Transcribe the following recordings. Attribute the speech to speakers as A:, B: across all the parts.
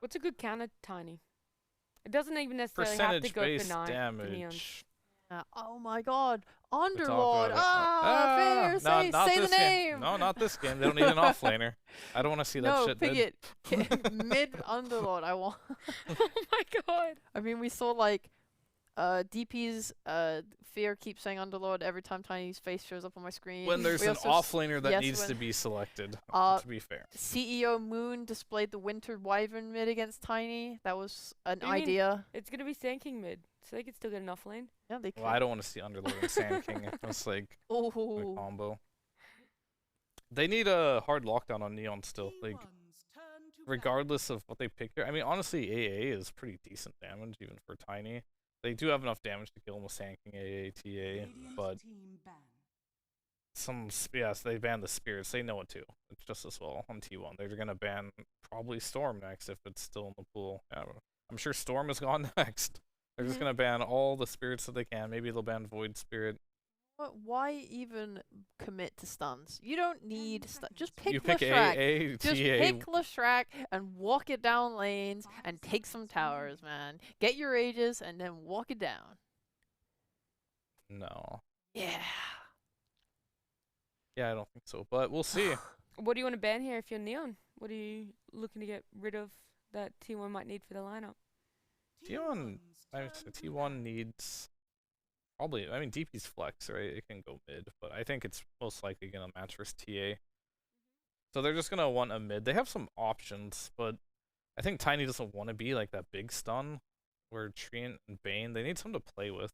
A: What's a good counter, Tiny? It doesn't even necessarily have to
B: Percentage
A: go for
B: based
A: nine for neons.
B: damage.
C: Oh my god.
B: We talked
C: Underlord.
B: about it.
C: Fair.
B: No, not
C: Say the
B: this game.
C: name.
B: No, not this game. They don't need an offlaner. I don't want to see that
C: No,
B: shit
C: pick
B: mid.
C: it. Mid Underlord. I want.
A: Oh my god.
C: I mean, we saw like DP's Fear keeps saying Underlord every time Tiny's face shows up on my screen.
B: When there's
C: We
B: an
C: also
B: offlaner that
C: yes,
B: needs
C: when-
B: to be selected,
C: Uh,
B: to be fair.
C: CEO Moon displayed the Winter Wyvern mid against Tiny. That was an
A: What do you mean?
C: idea.
A: It's gonna be Sand King mid, so they could still get an off lane.
C: Yeah, they could.
B: Well, I don't want to see Underlord and Sand King. That's like a
C: Oh,
B: combo. They need a hard lockdown on Neon still. Like, regardless of what they pick here. I mean, honestly, AA is pretty decent damage, even for Tiny. They do have enough damage to kill him with Sand King, AA, TA, but yes, they banned the spirits. They know it too. It's just as well on T1. They're gonna ban probably Storm next if it's still in the pool. Yeah, I'm sure Storm is gone next. They're just gonna ban all the spirits that they can. Maybe they'll ban Void Spirit.
C: why even commit to stuns? You don't need just pick
B: You pick
C: Leshrac.
B: AA,
C: Just
B: TA.
C: pick Leshrac and walk it down lanes and take some towers, man. Get your Aegis and then walk it down.
B: No.
C: Yeah.
B: Yeah, I don't think so, but we'll see.
A: What do you want to ban here if you're Neon? What are you looking to get rid of that T1 might need for the lineup?
B: T1 needs probably. I mean, DP's flex, right? It can go mid, but I think it's most likely gonna match versus TA. So they're just gonna want a mid. They have some options, but I think Tiny doesn't want to be like that big stun where Treant and Bane. They need something to play with.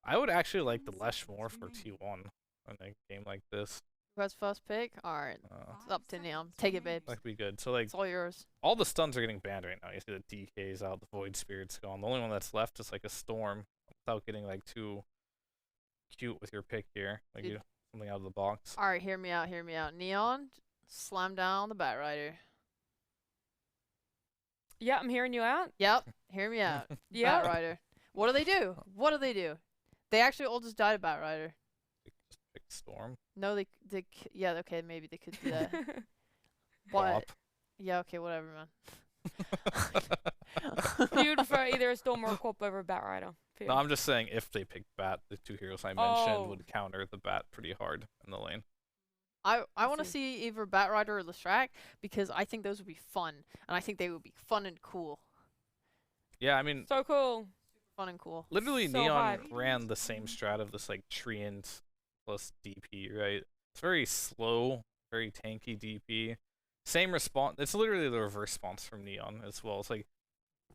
B: I would actually like the Lesh more for T1 in a game like this.
C: Who has first pick? Alright. It's up to Neon. Take it, babes.
B: That'd be good. So like,
C: It's all yours.
B: all the stuns are getting banned right now. You see the DK's out, the Void Spirit's gone. The only one that's left is like a Storm, without getting like too cute with your pick here. Like
C: Dude.
B: you something out of the box.
C: Alright, hear me out, hear me out. Neon, slam down the Batrider.
A: Yeah, I'm hearing you out.
C: Yep, hear me out.
A: Yeah.
C: Batrider. What do they do? What do they do? They actually all just died of Batrider.
B: Just pick Storm.
C: No, yeah, okay, maybe they could do that.
B: Bop.
C: But, yeah, okay, whatever, man.
A: You would prefer either a Storm or a Corp over a Batrider.
B: No, I'm just saying if they pick Bat, the two heroes I mentioned
A: Oh.
B: would counter the Bat pretty hard in the lane.
C: I want to
A: see.
C: see either Batrider or Leshrac because I think those would be fun, and I think they would be fun and cool.
B: Yeah, I mean,
A: So cool.
C: Fun and cool.
B: literally
A: So
B: Neon
A: hype.
B: ran the same strat of this like Treant plus DP, right? It's very slow, very tanky DP. Same response. It's literally the reverse response from Neon as well. It's like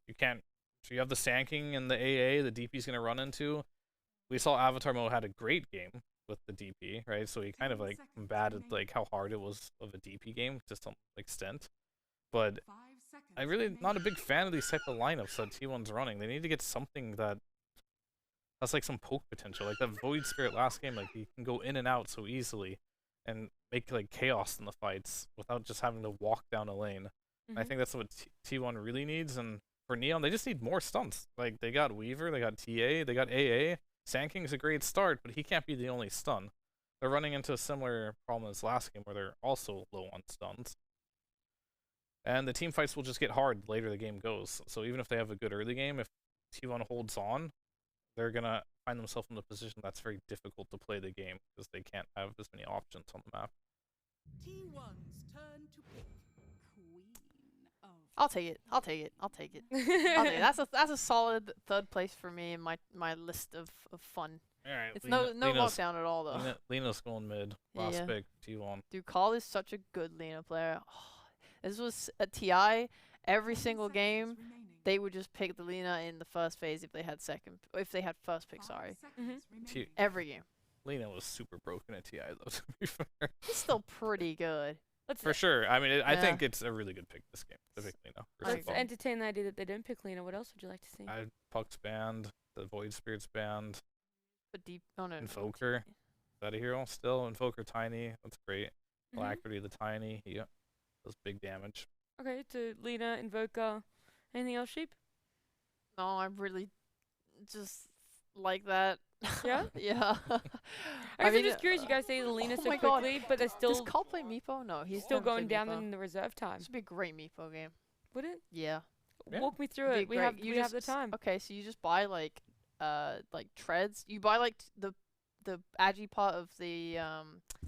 B: you can't. So you have the Sand King and the AA. The DP's gonna run into. We saw Avatar Mo had a great game with the DP, right? So he kind of like combated like how hard it was of a DP game to some extent. But I'm really not a big fan of these type of lineups that T1's running. They need to get something that has like some poke potential. Like that Void Spirit last game, like he can go in and out so easily and make like chaos in the fights without just having to walk down a lane. And I think that's what T1 really needs. And for Neon, they just need more stunts. Like they got Weaver, they got TA, they got AA. Sand King's a great start, but he can't be the only stun. They're running into a similar problem as last game where they're also low on stuns. And the team fights will just get hard the later the game goes. So even if they have a good early game, if T1 holds on, they're going to find themselves in a position that's very difficult to play the game because they can't have as many options on the map.
D: T1's turn to pick Queen of
C: I'll take it. I'll take it. I'll take it. I'll take it. That's a solid third place for me in my list of fun.
B: Alright,
C: It's no lockdown at all though.
B: Lena's going mid. Last
C: Yeah.
B: pick, T1.
C: Dude, Call is such a good Lena player. This was a TI. Every single game, they would just pick the Lena in the first phase if they had first pick. Sorry, every game.
B: Lena was super broken at TI though, to be fair.
C: It's still pretty good.
B: For sure. I mean, I
C: Yeah.
B: think it's a really good pick this game to pick Lena. first
A: Let's
B: of all.
A: entertain the idea that they didn't pick Lena. What else would you like to see?
B: Puck's banned, the Void Spirit's banned,
C: But deep. Oh no.
B: Invoker. Is that a hero still? Invoker Tiny, that's great. Alacrity the Tiny, yeah. Does big damage.
A: Okay, to Lena, Invoker. Anything else, Sheep?
C: No, I really just like that.
A: Yeah?
C: Yeah.
A: I guess I'm just curious. You guys say the Lena
C: oh
A: so
C: my God.
A: quickly, but they're
C: Does
A: still
C: Call play Meepo? No, he's
A: still
C: never played
A: going down
C: Meepo.
A: in the reserve time.
C: This would be a great Meepo game.
A: Would it?
C: Yeah.
B: Yeah.
A: Walk me through
C: It'd
A: it.
C: be
A: We have
C: great. You
A: we have the
C: just-
A: time.
C: Okay, so you just buy like treads. You buy like the agi part of the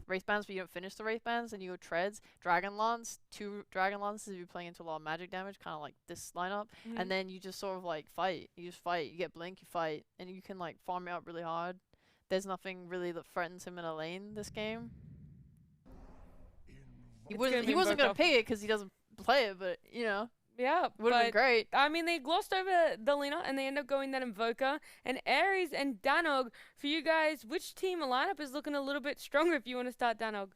C: wraith bands, but you don't finish the wraith bands, and you go treads, dragon lance, 2 dragon lances if you're playing into a lot of magic damage, kind of like this lineup,
A: Mhm.
C: and then you just sort of like fight. You just fight. You get blink, you fight, and you can like farm it up really hard. There's nothing really that threatens him in a lane this game. He
A: It's
C: wasn't.
A: gonna
C: He
A: be
C: wasn't gonna
A: Invoker.
C: pick it because he doesn't play it, but you know,
A: Yeah,
C: would have been
A: but
C: great.
A: I mean, they glossed over the Lina and they end up going that Invoker. And Ares and Danog, for you guys, which team lineup is looking a little bit stronger if you want to start Danog?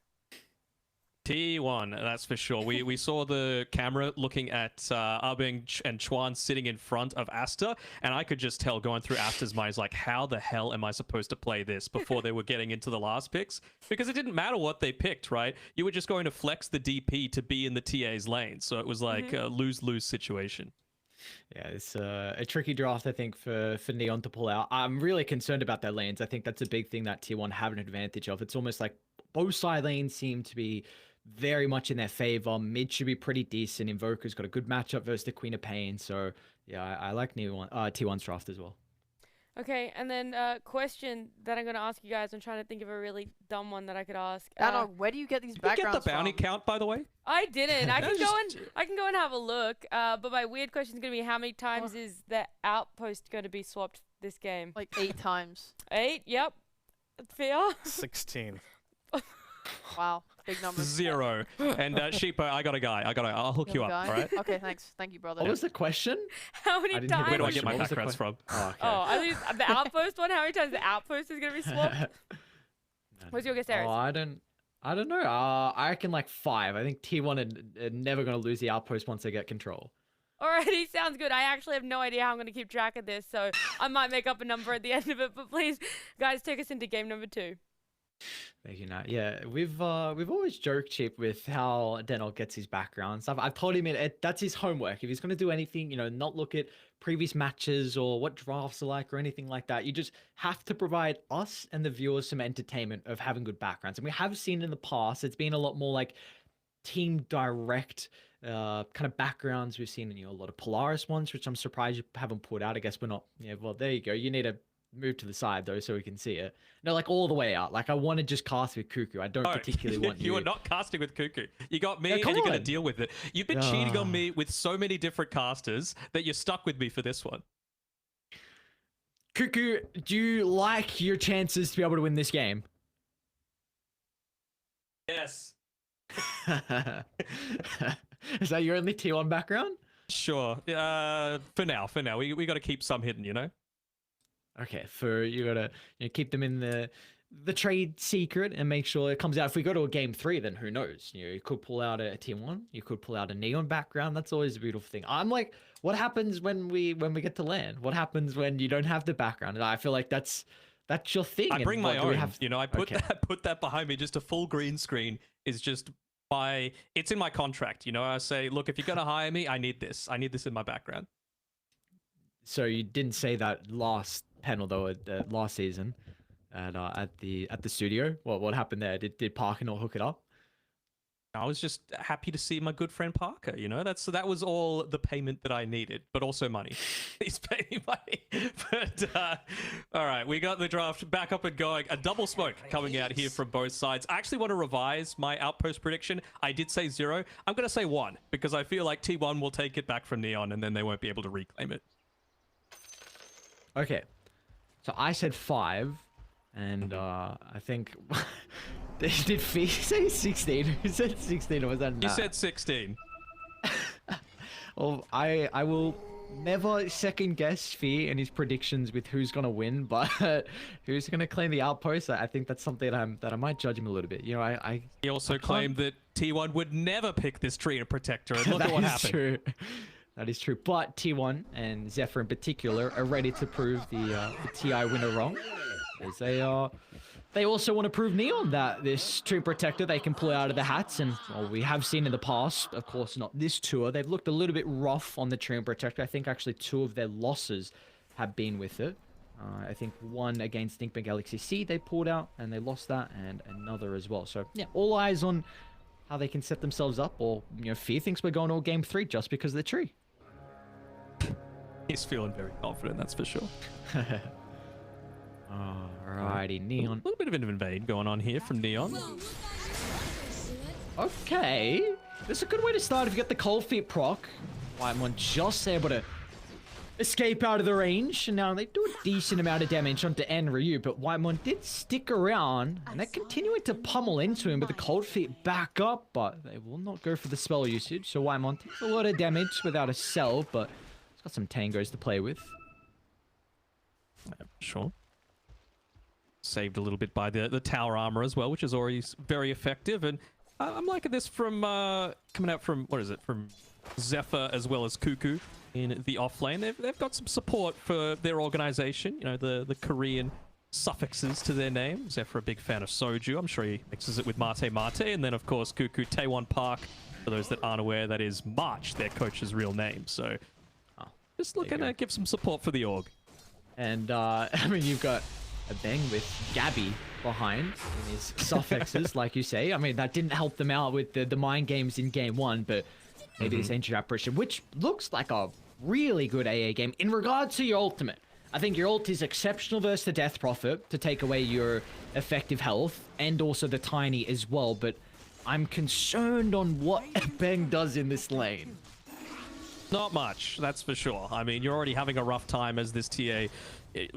E: T1, that's for sure. We saw the camera looking at Abing and Chuan sitting in front of Asta, and I could just tell going through Asta's mind, like, how the hell am I supposed to play this before they were getting into the last picks? Because it didn't matter what they picked, right? You were just going to flex the DP to be in the TA's lane, so it was like a lose-lose situation.
F: Yeah, it's a tricky draft, I think, for Neon to pull out. I'm really concerned about their lanes. I think that's a big thing that T1 have an advantage of. It's almost like both side lanes seem to be very much in their favor. Mid should be pretty decent. Invoker's got a good matchup versus the Queen of Pain. So, yeah, I like T1's draft as well.
A: Okay, and then question that I'm going to ask you guys. I'm trying to think of a really dumb one that I could ask.
C: Danog, where do you get these
E: Did you get
C: backgrounds
E: the bounty
C: from?
E: count, by the way?
A: I didn't. I can go
E: Just-
A: and I can go and have a look. But my weird question is going to be how many times is the outpost going to be swapped this game?
C: Like 8 times.
A: 8. Yep. Fear.
B: 16.
C: Wow, big numbers.
E: 0. And Sheepo, I got a guy. I'll hook you
C: Have a
E: up,
C: guy?
E: all right?
C: Okay, thanks. Thank you, brother.
F: What was the question?
A: How many
F: I didn't hear the
A: times?
E: Where do I
F: question.
E: get my
F: What was the
E: backgrounds from?
F: Oh, okay.
A: Oh, at least the outpost one. How many times the outpost is going to be swapped? What's your guess, Ares?
F: Oh, I don't know. I reckon like 5. I think T1 are never going to lose the outpost once they get control.
A: Alrighty, sounds good. I actually have no idea how I'm going to keep track of this, so I might make up a number at the end of it. But please, guys, take us into game number 2.
F: Thank you, Nat. Yeah, we've always joked, Chip, with how Danog gets his background and stuff. I've told him that's his homework. If he's going to do anything, not look at previous matches or what drafts are like or anything like that. You just have to provide us and the viewers some entertainment of having good backgrounds. And we have seen in the past, it's been a lot more like team direct kind of backgrounds. We've seen a lot of Polaris ones, which I'm surprised you haven't put out. I guess we're not. Yeah, well, there you go. You need to move to the side though so we can see it. No, like all the way out. Like I want to just cast with Cuckoo. I don't particularly want
E: You are not casting with Cuckoo. You got me,
F: Yeah,
E: and
F: come
E: you're going to
F: on.
E: deal with it. You've been cheating on me with so many different casters that you're stuck with me for this one.
F: Cuckoo, do you like your chances to be able to win this game?
E: Yes.
F: Is that your only T1 background?
E: Sure. For now. We got to keep some hidden,
F: Okay, you gotta keep them in the trade secret and make sure it comes out. If we go to a game 3, then who knows? You could pull out a T1, you could pull out a Neon background. That's always a beautiful thing. I'm like, what happens when we get to land? What happens when you don't have the background? And I feel like that's your thing.
E: I
F: and
E: bring my
F: what do we
E: own.
F: have-
E: I put
F: Okay.
E: put that behind me. Just a full green screen is just it's in my contract. I say, look, if you're gonna hire me, I need this. I need this in my background.
F: So you didn't say that last panel though, last season at the studio. What happened there? Did Parker not hook it up?
E: I was just happy to see my good friend Parker. That was all the payment that I needed, but also money. He's paying me money. But all right, we got the draft back up and going. A double smoke coming out here from both sides. I actually want to revise my outpost prediction. I did say 0. I'm going to say 1 because I feel like T1 will take it back from Neon and then they won't be able to reclaim it.
F: Okay, so I said 5, and I think did Fee say 16? Who said 16? Or was that
E: You
F: Nat?
E: said 16.
F: Well, I will never second guess Fee and his predictions with who's gonna win, but who's gonna claim the outpost. I think that's something that I might judge him a little bit.
E: He also claimed that T1 would never pick this tree and protector, and look
F: that
E: at what
F: is
E: happened.
F: true. That is true. But T1 and Zephyr in particular are ready to prove the TI winner wrong. As they also want to prove Neon that this Tree Protector they can pull out of the hats. And well, we have seen in the past, of course not this tour, they've looked a little bit rough on the Tree Protector. I think actually 2 of their losses have been with it. I think one against Thinkbank Galaxy C they pulled out and they lost that, and another as well. So yeah, all eyes on how they can set themselves up, or Fear thinks we're going all game 3 just because of the tree.
E: He's feeling very confident, that's for sure.
F: Alrighty, Neon.
E: A little bit of an invade going on here from Neon.
F: Okay, this is a good way to start if you get the cold feet proc. Whitemon just able to escape out of the range, and now they do a decent amount of damage onto Enryu, but Whitemon did stick around, and they're continuing to pummel into him with the cold feet back up, but they will not go for the spell usage, so Whitemon takes a lot of damage without a cell, but he's got some tangos to play with.
E: Sure. Saved a little bit by the tower armor as well, which is already very effective, and I'm liking this from coming out from, what is it, from Zephyr as well as Cuckoo in the off lane. They've got some support for their organization, the Korean suffixes to their name. Zephyr, a big fan of soju. I'm sure he mixes it with mate mate, and then of course Cuckoo, Taewon Park. For those that aren't aware, that is March, their coach's real name. So just looking to give some support for the org.
F: And I mean, you've got a Bang with Gabby behind in his suffixes, like you say. I mean, that didn't help them out with the mind games in game 1, but maybe this ancient apparition, which looks like a really good AA game in regards to your ultimate. I think your ult is exceptional versus the Death Prophet to take away your effective health, and also the Tiny as well, but I'm concerned on what Bang does in this lane.
E: Not much, that's for sure. I mean, you're already having a rough time as this TA.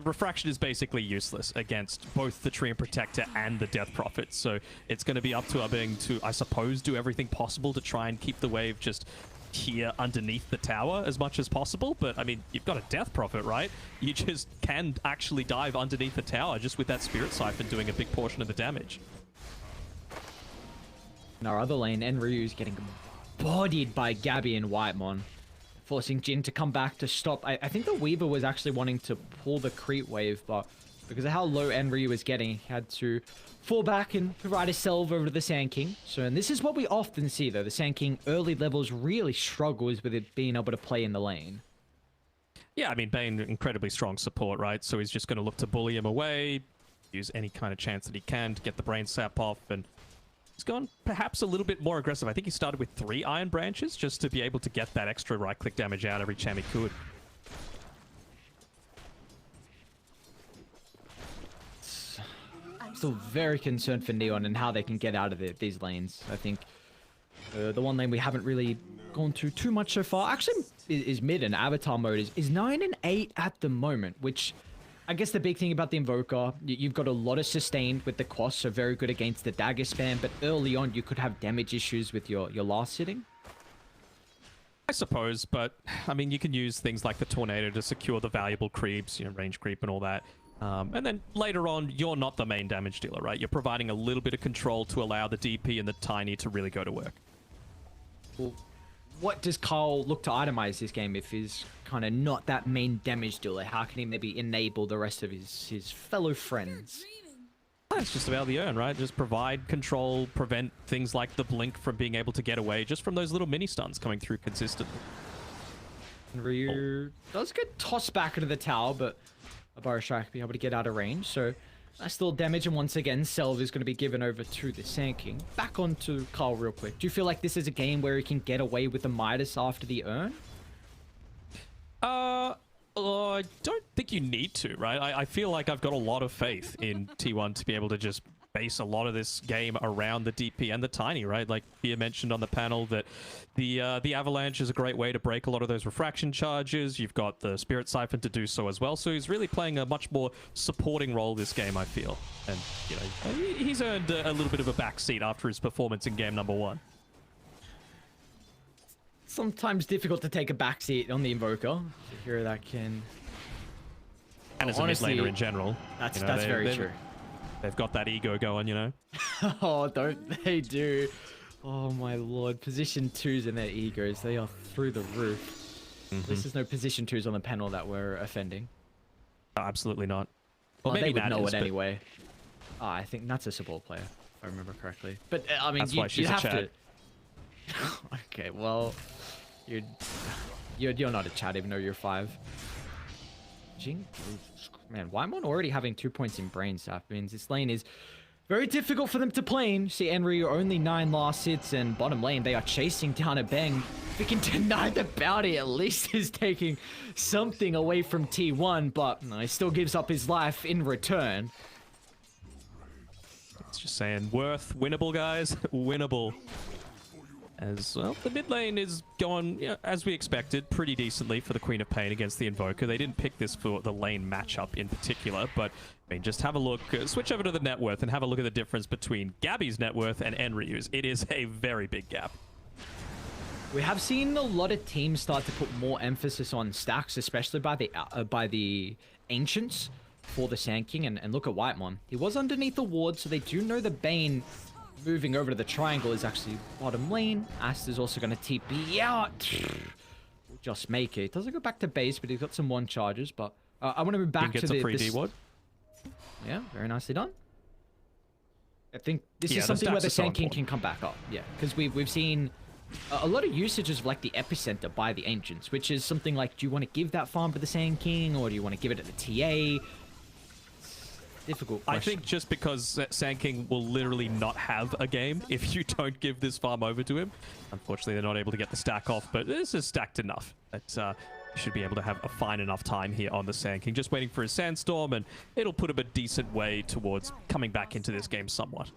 E: Refraction is basically useless against both the Treant Protector and the Death Prophet, so it's going to be up to Bang to, I suppose, do everything possible to try and keep the wave just here underneath the tower as much as possible. But I mean, you've got a Death Prophet, right? You just can actually dive underneath the tower just with that Spirit Siphon doing a big portion of the damage.
F: In our other lane, Enryu's getting bodied by Gabby and Whitemon, forcing Jin to come back to stop. I think the Weaver was actually wanting to pull the creep wave, but because of how low Enryu was getting, he had to fall back and provide a salve over to the Sand King. So, and this is what we often see, though. The Sand King early levels really struggles with it being able to play in the lane.
E: Yeah, I mean, Bane, incredibly strong support, right? So he's just going to look to bully him away, use any kind of chance that he can to get the brain sap off, and he's gone perhaps a little bit more aggressive. I think he started with 3 Iron Branches just to be able to get that extra right-click damage out every time he could.
F: I'm still very concerned for Neon and how they can get out of these lanes. I think the one lane we haven't really gone to too much so far actually is mid, and Avatar mode is 9 and 8 at the moment, which I guess the big thing about the Invoker, you've got a lot of sustained with the Quas, so very good against the dagger spam, but early on you could have damage issues with your last sitting.
E: I suppose, but I mean, you can use things like the Tornado to secure the valuable creeps, range creep and all that. And then later on, you're not the main damage dealer, right? You're providing a little bit of control to allow the DP and the Tiny to really go to work.
F: Well, what does Carl look to itemize this game if he's kind of not that main damage dealer? How can he maybe enable the rest of his fellow friends?
E: It's just about the earn, right? Just provide control, prevent things like the blink from being able to get away just from those little mini stuns coming through consistently.
F: Ryu does get tossed back into the tower, but a Burrow Strike be able to get out of range, so nice little damage, and once again, Selv is going to be given over to the Sand King. Back onto Carl real quick. Do you feel like this is a game where he can get away with the Midas after the earn?
E: I don't think you need to, right? I feel like I've got a lot of faith in T1 to be able to just base a lot of this game around the DP and the Tiny, right? Like Bia mentioned on the panel that the Avalanche is a great way to break a lot of those refraction charges. You've got the Spirit Siphon to do so as well. So he's really playing a much more supporting role this game, I feel. And, he's earned a little bit of a backseat after his performance in game number 1.
F: Sometimes difficult to take a backseat on the Invoker. Here that can...
E: And as a mid laner in general.
F: That's very true.
E: They've got that ego going,
F: Oh, don't they do? Oh my lord. Position 2s and their egos, they are through the roof. This is no position 2s on the panel that we're offending.
E: Absolutely not.
F: Well, maybe they would know it anyway. I think that's a support player, if I remember correctly. But, I mean,
E: that's why she's a Chad.
F: Okay, well, you're not a Chad, even though you're 5. Jing, man, Whitemon already having 2 points in brain sap means this lane is very difficult for them to plane. See, Enryu only 9 last hits, and bottom lane, they are chasing down a Bang. If we can deny the bounty, at least is taking something away from T1, but no, he still gives up his life in return.
E: It's just saying, worth, winnable, guys, winnable. As well, the mid lane is going, you know, as we expected, pretty decently for the Queen of Pain against the Invoker. They didn't pick this for the lane matchup in particular, but I mean, just have a look, switch over to the net worth and have a look at the difference between Gabby's net worth and Enryu's. It is a very big gap.
F: We have seen a lot of teams start to put more emphasis on stacks, especially by the Ancients for the Sand King, and look at Whitemon. He was underneath the ward, so they do know the Bane moving over to the triangle is actually bottom lane. Aster's also going to TP out. We'll just make it. Doesn't go back to base, but he's got some 1 charges. But I want to move back to
E: a free D-ward.
F: Yeah, very nicely done. I think this is something where the Sand King can come back up. Yeah, because we've seen a lot of usages of like the epicenter by the Ancients, which is something like, do you want to give that farm to the Sand King, or do you want to give it at the TA? Difficult question.
E: I think just because Sand King will literally not have a game if you don't give this farm over to him. Unfortunately, they're not able to get the stack off, but this is stacked enough that you should be able to have a fine enough time here on the Sand King. Just waiting for his Sandstorm, and it'll put him a decent way towards coming back into this game somewhat.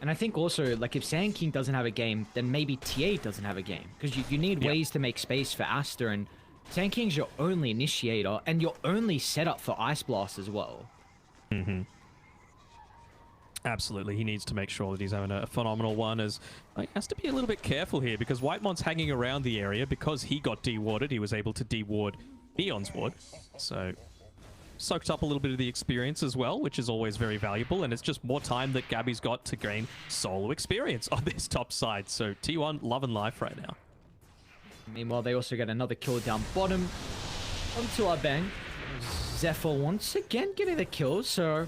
F: And I think also, like, if Sand King doesn't have a game, then maybe TA doesn't have a game. Because you need ways to make space for Aster, and Sand King's your only initiator, and your only setup for Ice Blast as well.
E: Mm-hmm. Absolutely, he needs to make sure that he's having a phenomenal one, as he has to be a little bit careful here, because Whitemon's hanging around the area. Because he got dewarded, he was able to deward Neon's ward. So, soaked up a little bit of the experience as well, which is always very valuable, and it's just more time that Gabby's got to gain solo experience on this top side. So, T1 loving life right now.
F: Meanwhile, they also get another kill down bottom onto our Bang. Zephyr once again getting the kill, so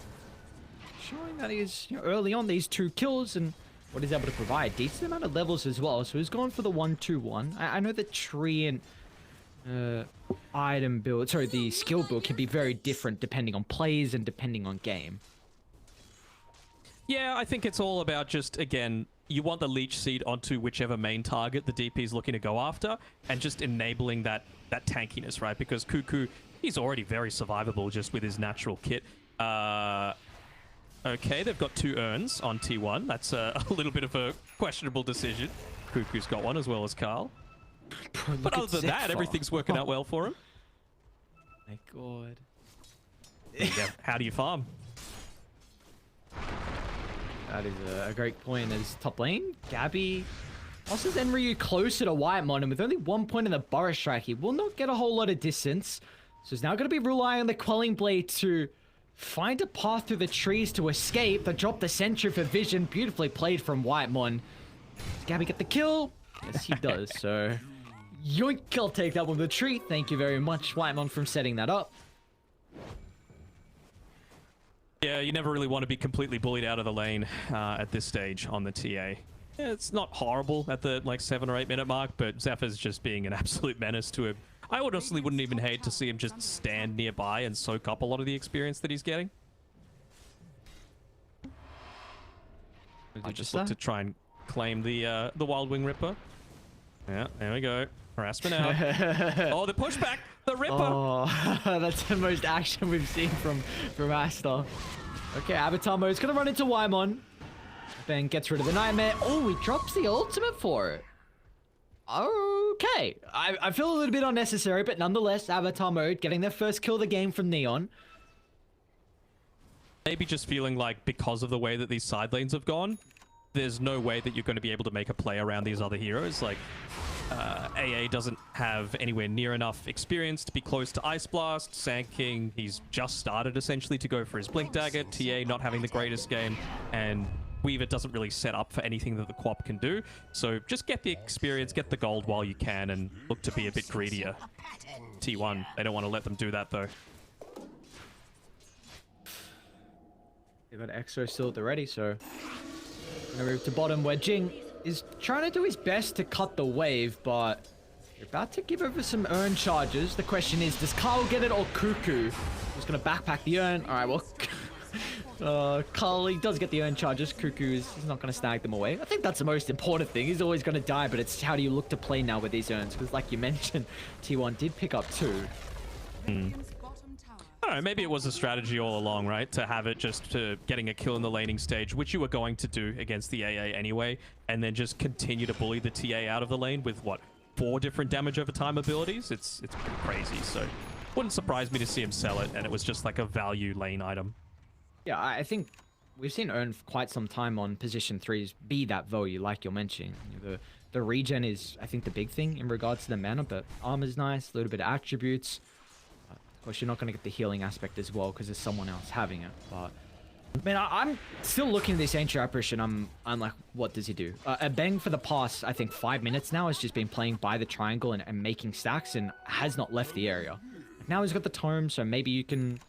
F: showing that he's, you know, early on these 2 kills and what he's able to provide. Decent amount of levels as well, so he's gone for the 1-2-1. I know the tree and item build, sorry, the skill build can be very different depending on plays and depending on game.
E: Yeah, I think it's all about just, again, you want the leech seed onto whichever main target the DP is looking to go after, and just enabling that tankiness, right? Because Cuckoo, he's already very survivable just with his natural kit. Okay, they've got 2 urns on T1. That's a little bit of a questionable decision. Cuckoo's got one as well as Carl.
F: Bro,
E: but other than that, everything's working out well for him.
F: My god.
E: How do you farm?
F: That is a great point. As top lane, Gabby also Enryu closer to Whitemon, and with only 1 point in the Burrow Strike, he will not get a whole lot of distance. So he's now going to be relying on the Quelling Blade to find a path through the trees to escape. They drop the Sentry for vision. Beautifully played from Whitemon. Does Gabby get the kill? Yes, he does. So, yoink, I'll take that one with a treat. Thank you very much, Whitemon, for setting that up.
E: Yeah, you never really want to be completely bullied out of the lane at this stage on the TA. Yeah, it's not horrible at the 7 or 8 minute mark, but Zephyr's just being an absolute menace to him. I honestly wouldn't even hate to see him just stand nearby and soak up a lot of the experience that he's getting. I just look to try and claim the Wild Wing Ripper. Yeah, there we go. Harassment out. Oh, the pushback! The Ripper!
F: Oh, that's the most action we've seen from Aster. Okay, Avatar mode's gonna run into Whitemon. Ben gets rid of the Nightmare. Oh, he drops the ultimate for it. Okay, I feel a little bit unnecessary, but nonetheless, Avatar mode getting their first kill of the game from Neon.
E: Maybe just feeling like because of the way that these side lanes have gone, there's no way that you're going to be able to make a play around these other heroes. Like, AA doesn't have anywhere near enough experience to be close to Ice Blast. Sand King, he's just started essentially to go for his Blink Dagger. TA not having the greatest game, and Weaver doesn't really set up for anything that the Quap can do. So just get the experience, get the gold while you can, and look to be a bit greedier. T1, they don't want to let them do that though.
F: They've got Exo still at the ready, so gonna move to bottom where Jing is trying to do his best to cut the wave, but you're about to give over some urn charges. The question is, does Carl get it or Cuckoo? Just gonna backpack the urn. All right, well, Carly does get the earned charges. Cuckoo is not going to snag them away. I think that's the most important thing. He's always going to die, but it's how do you look to play now with these earns? Because like you mentioned, T1 did pick up 2.
D: Radiant's bottom tower.
E: I don't know, maybe it was a strategy all along, right? To have it just to getting a kill in the laning stage, which you were going to do against the AA anyway, and then just continue to bully the TA out of the lane with, what, 4 different damage over time abilities? It's pretty crazy, so wouldn't surprise me to see him sell it, and it was just like a value lane item.
F: Yeah, I think we've seen Earn for quite some time on position 3s be that value, like you're mentioning. The regen is, I think, the big thing in regards to the mana, but armor's nice, a little bit of attributes. Of course, you're not going to get the healing aspect as well because there's someone else having it. But man, I'm still looking at this ancient apparition. I'm like, what does he do? Bang for the past, I think, 5 minutes now has just been playing by the triangle and making stacks and has not left the area. Now he's got the tome, so maybe you can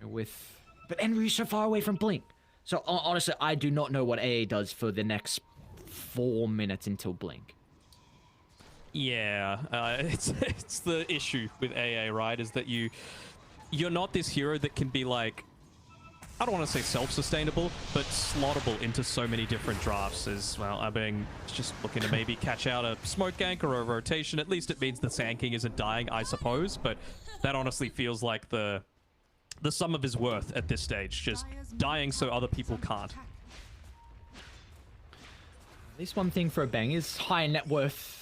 F: But Enryu's so far away from Blink. So honestly, I do not know what AA does for the next 4 minutes until Blink.
E: Yeah, it's the issue with AA, right? Is that you're not this hero that can be like, I don't want to say self-sustainable, but slottable into so many different drafts as well. I mean, just looking to maybe catch out a smoke gank or a rotation. At least it means the Sand King isn't dying, I suppose. But that honestly feels like the sum of his worth at this stage, just dying so other people can't.
F: At least one thing for a Bang is higher net worth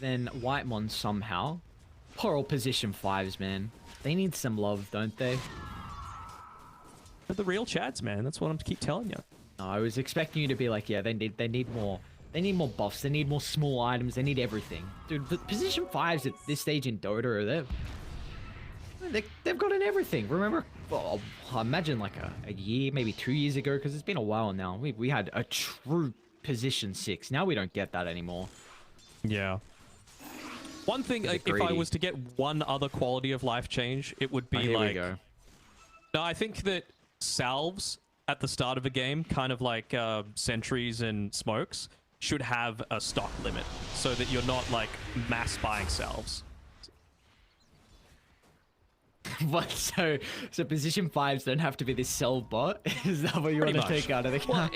F: than Whitemon somehow. Poor old position 5s, man. They need some love, don't they?
E: They're the real Chads, man. That's what I'm keep telling you.
F: No, I was expecting you to be like, yeah, they need more. They need more buffs. They need more small items. They need everything. Dude, the position 5s at this stage in Dota are they've gotten everything. Remember, well, I imagine like a year, maybe 2 years ago, because it's been a while now. We had a true position 6. Now we don't get that anymore.
E: Yeah. One thing, if I was to get one other quality of life change, it would be
F: Here
E: like...
F: we go.
E: No, I think that salves at the start of a game, kind of like sentries and smokes, should have a stock limit so that you're not like mass buying salves.
F: What? So position 5s don't have to be this salve bot? Is that what you want to take out of the game?
E: Well,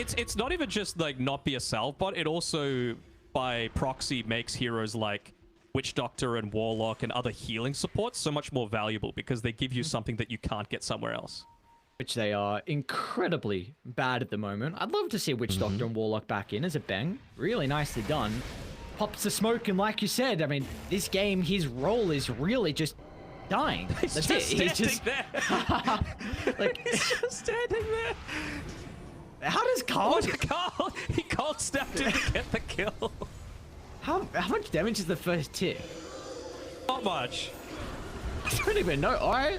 E: it's not even just like not be a salve bot. It also, by proxy, makes heroes like Witch Doctor and Warlock and other healing supports so much more valuable because they give you something that you can't get somewhere else.
F: Which they are incredibly bad at the moment. I'd love to see Witch Doctor and Warlock back in as a Bang. Really nicely done. Pops the smoke, and like you said, I mean, this game, his role is really just dying.
E: He's
F: That's
E: just
F: it.
E: standing
F: He's just
E: there.
F: like,
E: He's just standing there.
F: how does Carl?
E: He cold snapped him to get the kill.
F: How much damage is the first tick?
E: Not much.
F: I don't even know. All right.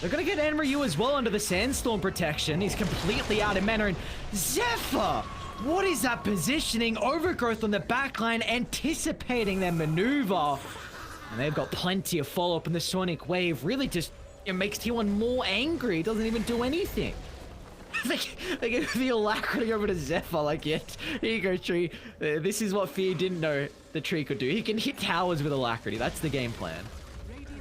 F: They're going to get Enryu as well under the Sandstorm protection. He's completely out of mana. And Zephyr! What is that positioning? Overgrowth on the backline, anticipating their maneuver. And they've got plenty of follow-up in the Sonic Wave. Really just, it makes T1 more angry. It doesn't even do anything. They give the alacrity over to Zephyr. Like, yes, here you go, Tree. This is what Fear didn't know the Tree could do. He can hit towers with alacrity. That's the game plan.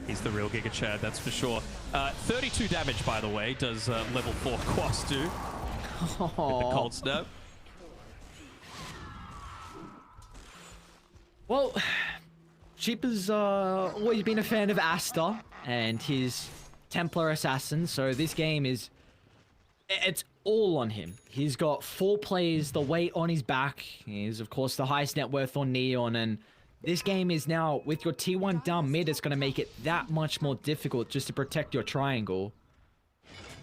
E: He's the real Giga Chad, that's for sure. 32 damage, by the way, does level 4 Quas do. With the cold snap.
F: Well, Sheep has always been a fan of Asta and his Templar Assassin, so this game is... It's all on him. He's got 4 plays, the weight on his back. He's, of course, the highest net worth on Neon, and this game is now, with your T1 down mid, it's going to make it that much more difficult just to protect your triangle.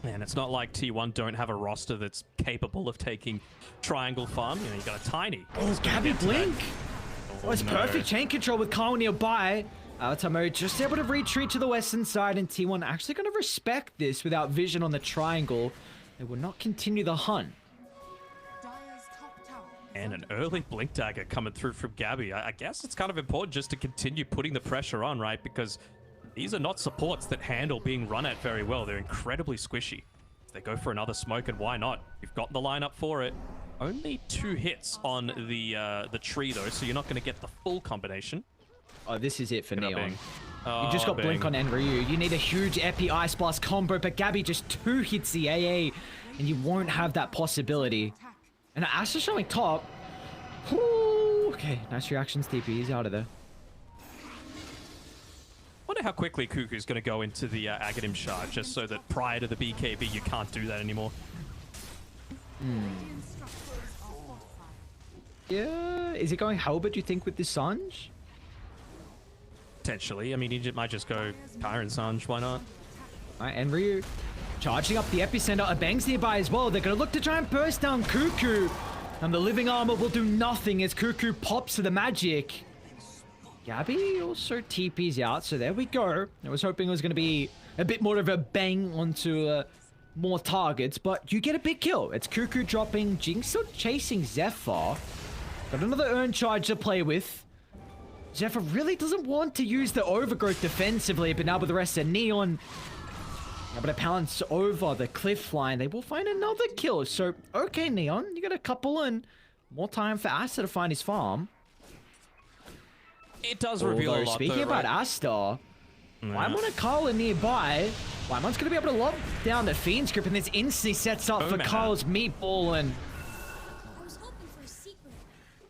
E: Man, it's not like T1 don't have a roster that's capable of taking triangle farm. You know, you got a Tiny.
F: Oh, Gabby Blink! Oh, it's perfect chain control with Kyle nearby. Tamo just able to retreat to the western side, and T1 actually going to respect this without vision on the triangle. They will not continue the hunt.
D: Dire's top tower is
E: And
D: under
E: an early Blink Dagger coming through from Gabby. I guess it's kind of important just to continue putting the pressure on, right? Because these are not supports that handle being run at very well. They're incredibly squishy. If they go for another smoke, and why not? You've got the lineup for it. Only 2 hits on the tree, though, so you're not going to get the full combination.
F: Oh, this is it for
E: Good
F: Neon.
E: upping.
F: You just got Blink on Enryu. You need a huge Epi Ice Blast combo, but Gabby just 2 hits the AA, and you won't have that possibility. And Asta showing top. Whew. Okay, nice reactions, TP. He's out of there.
E: Wonder how quickly Cuckoo's going to go into the Aghanim shard, just so that prior to the BKB, you can't do that anymore.
F: Yeah, is it going Halberd, do you think, with this Sanj?
E: Potentially. I mean, he might just go Tyrant Sanj, why not?
F: Alright, Enryu charging up the epicenter. A Bang's nearby as well. They're going to look to try and burst down Cuckoo. And the living armor will do nothing as Cuckoo pops to the magic. Gabby also TP's out, so there we go. I was hoping it was going to be a bit more of a bang onto more targets, but you get a big kill. It's Cuckoo dropping, Jinx still chasing Zephyr. Got another Urn Charge to play with. Zephyr really doesn't want to use the Overgrowth defensively, but now with the rest of Neon, able to pounce over the cliff line, they will find another kill. So, okay, Neon, you got a couple and more time for Asta to find his farm.
E: It does reveal a lot,
F: speaking about Asta, Waimon and Carl are nearby. Waimon's going to be able to lock down the Fiend's grip, and this instantly sets up for Carl's meatball and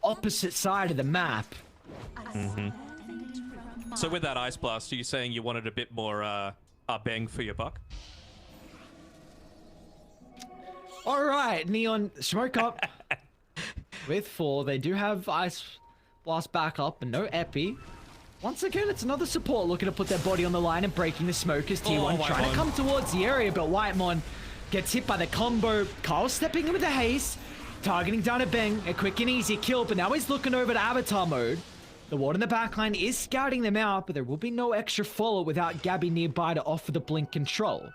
F: opposite side of the map.
E: So with that Ice Blast, are you saying you wanted a bit more bang for your buck?
F: All right, Neon, smoke up with 4. They do have Ice Blast back up and no Epi. Once again, it's another support looking to put their body on the line and breaking the smoke as T1 trying to come towards the area, but Whitemon gets hit by the combo. Carl stepping in with the haste, targeting down a Bang, a quick and easy kill, but now he's looking over to Avatar mode. The ward in the backline is scouting them out, but there will be no extra follow without Gabby nearby to offer the blink control.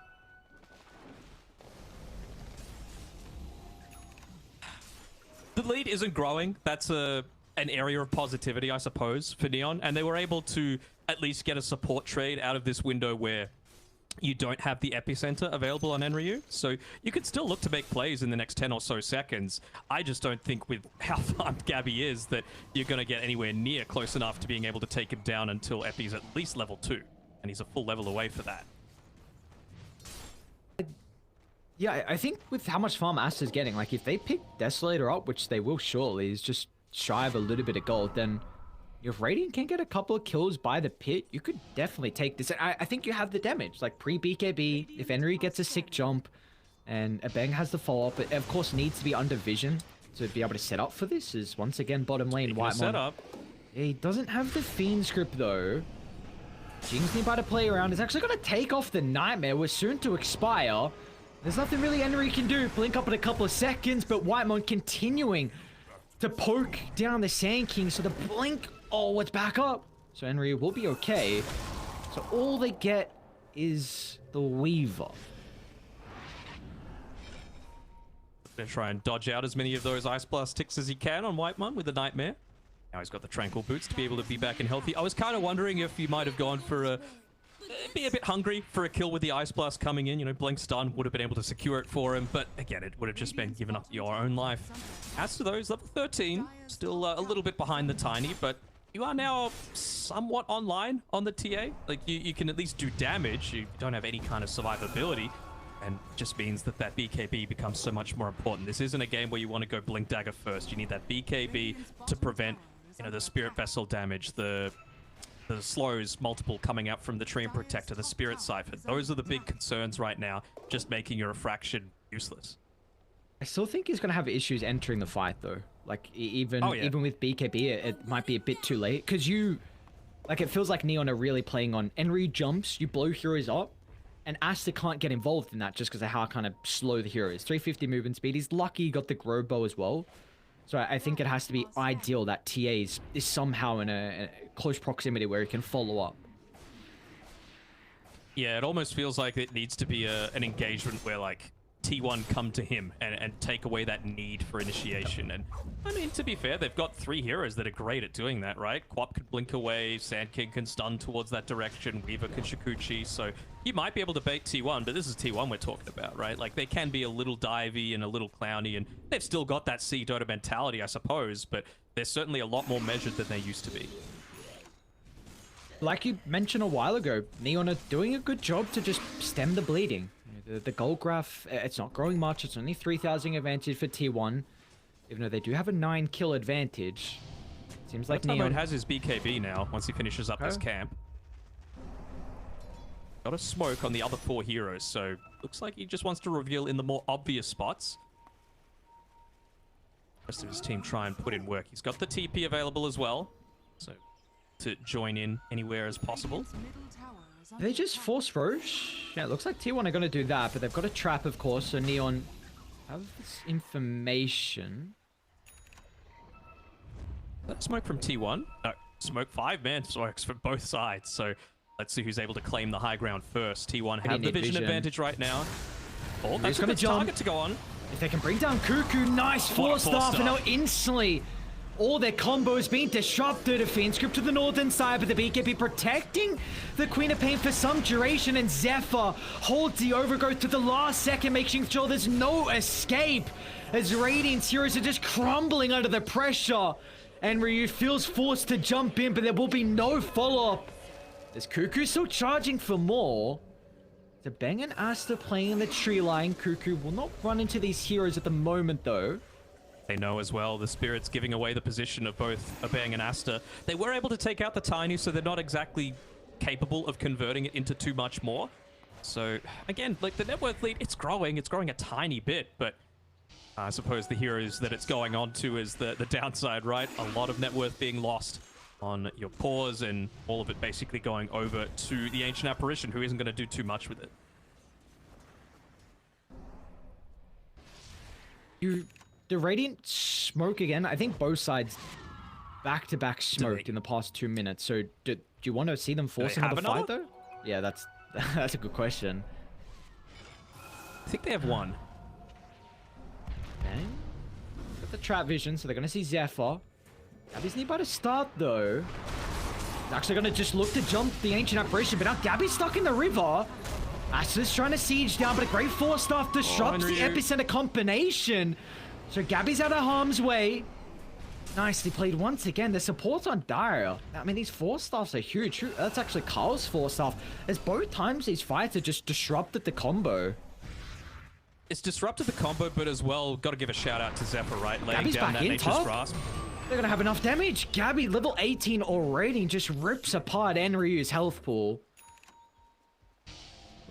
E: The lead isn't growing. That's an area of positivity, I suppose, for Neon. And they were able to at least get a support trade out of this window where you don't have the epicenter available on Enryu. So you could still look to make plays in the next 10 or so seconds. I just don't think with how farmed Gabby is that you're going to get anywhere near close enough to being able to take him down until Epi's at least level 2. And he's a full level away for that.
F: Yeah, I think with how much farm Asta's getting, like if they pick Desolator up, which they will surely, is just shy of a little bit of gold, then if Radiant can get a couple of kills by the pit, you could definitely take this. I think you have the damage, like pre-BKB, if Enryu gets a sick jump and a Bang has the follow-up, it of course needs to be under vision to be able to set up for this, is once again bottom lane Whitemon.
E: Set up.
F: Yeah, he doesn't have the Fiend script though. Jing's nearby to play around. Is actually going to take off the Nightmare. We're soon to expire. There's nothing really Enryu can do. Blink up in a couple of seconds, but Whitemon continuing to poke down the Sand King. So the blink, oh, it's back up. So Enryu will be okay. So all they get is the Weaver.
E: Gonna try and dodge out as many of those Ice Blast ticks as he can on Whitemon with the Nightmare. Now he's got the Tranquil Boots to be able to be back and healthy. I was kind of wondering if you might have gone for a... be a bit hungry for a kill with the Ice Blast coming in. You know, Blink Stun would have been able to secure it for him, but again, it would have just been giving up your own life. As to those, level 13, still a little bit behind the Tiny, but you are now somewhat online on the TA. Like, you can at least do damage. You don't have any kind of survivability, and it just means that that BKB becomes so much more important. This isn't a game where you want to go Blink Dagger first. You need that BKB to prevent, you know, the Spirit Vessel damage, the slows multiple coming out from the Treant Protector, the Spirit Cipher. Those are the big concerns right now, just making your refraction useless.
F: I still think he's going to have issues entering the fight though. Like even with BKB, it might be a bit too late because it feels like Neon are really playing on Enryu jumps, you blow heroes up, and Asta can't get involved in that just because of how kind of slow the hero is. 350 movement speed. He's lucky he got the Grow Bow as well. So I think it has to be ideal that TA is somehow in a close proximity where he can follow up.
E: Yeah, it almost feels like it needs to be an engagement where, like, T1 come to him and take away that need for initiation. And, I mean, to be fair, they've got 3 heroes that are great at doing that, right? Quap can blink away, Sand King can stun towards that direction, Weaver can Shikuchi, so you might be able to bait T1, but this is T1 we're talking about, right? Like, they can be a little divey and a little clowny, and they've still got that Sea Dota mentality, I suppose, but they're certainly a lot more measured than they used to be.
F: like you mentioned a while ago, Neon are doing a good job to just stem the bleeding. The gold graph, it's not growing much. It's only 3,000 advantage for T1. Even though they do have a 9-kill advantage. Seems like
E: Neon
F: Neon
E: has his BKB now once he finishes up this camp. Got a smoke on the other 4 heroes, so looks like he just wants to reveal in the more obvious spots. The rest of his team try and put in work. He's got the TP available as well, so to join in anywhere as possible.
F: They just force Roche? Yeah, it looks like T1 are going to do that, but they've got a trap, of course, so Neon have this information.
E: Smoke from T1. No, smoke 5-man smokes from both sides, so let's see who's able to claim the high ground first. T1 have the vision advantage right now. Oh, that's a good target to go on.
F: If they can bring down Cuckoo, nice four-star, and now instantly all their combos being disrupted. A Fiend Script to the northern side, but the BKB protecting the Queen of Pain for some duration, and Zephyr holds the overgrowth to the last second, making sure there's no escape as Radiant's heroes are just crumbling under the pressure. And Ryu feels forced to jump in, but there will be no follow-up. As Cuckoo still charging for more. The Bang and Asta playing in the tree line. Cuckoo will not run into these heroes at the moment, though.
E: They know as well the Spirit's giving away the position of both Bang and Asta. They were able to take out the Tiny, so they're not exactly capable of converting it into too much more. So, again, like the net worth lead, it's growing a tiny bit, but I suppose the heroes that it's going on to is the downside, right? A lot of net worth being lost on your pause, and all of it basically going over to the Ancient Apparition, who isn't going to do too much with it.
F: The Radiant smoke again. I think both sides back-to-back smoked in the past 2 minutes. So do you want to see them force another fight, though? Yeah, that's a good question.
E: I think they have one.
F: Okay. Got the trap vision, so they're going to see Zephyr. Gabby's nearby to start, though. He's actually going to just look to jump the Ancient Apparition, but now Gabby's stuck in the river. Asta's trying to siege down, but a great four-staff disrupts the epicenter combination. So Gabby's out of harm's way. Nicely played once again. The support's on dire. I mean, these four-staffs are huge. That's actually Carl's four-staff. As both times these fights have just disrupted the combo.
E: It's disrupted the combo, but as well, got to give a shout-out to Zephyr, right? Laying
F: Gabby's
E: down
F: back
E: that
F: in
E: Nature's
F: top.
E: Grasp.
F: They're going to have enough damage. Gabby, level 18 already, just rips apart Enryu's health pool.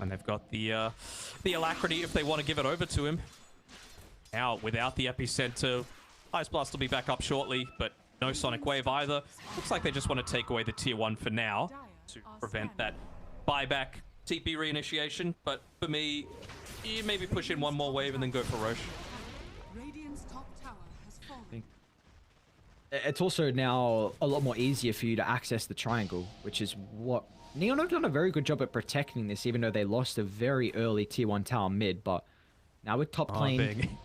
E: And they've got the alacrity if they want to give it over to him. Now, without the epicenter, Ice Blast will be back up shortly, but no Sonic Wave either. Looks like they just want to take away the tier 1 for now to prevent that buyback TP reinitiation. But for me, you maybe push in one more wave and then go for Roche.
D: Radiant's top tower has fallen.
F: It's also now a lot more easier for you to access the triangle, which is what Neon have done a very good job at protecting this, even though they lost a very early tier 1 tower mid. But now with top lane,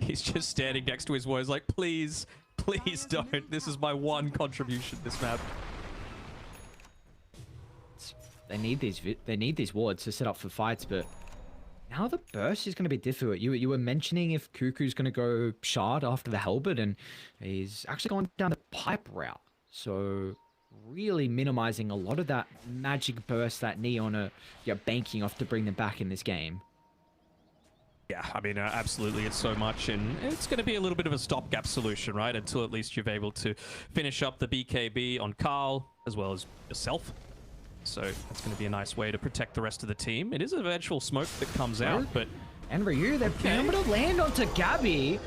E: he's just standing next to his wall. He's like, please, please don't. This is my one contribution this map.
F: they need these wards to set up for fights, but now the burst is going to be difficult. You were mentioning if Cuckoo's going to go shard after the halberd, and he's actually going down the pipe route. So really minimizing a lot of that magic burst that Neon are banking off to bring them back in this game.
E: Yeah, I mean, absolutely, it's so much, and it's going to be a little bit of a stopgap solution, right? Until at least you're able to finish up the BKB on Carl, as well as yourself. So that's going to be a nice way to protect the rest of the team. It is an eventual smoke that comes out, but...
F: And Ryu, they're able to land onto Gabby.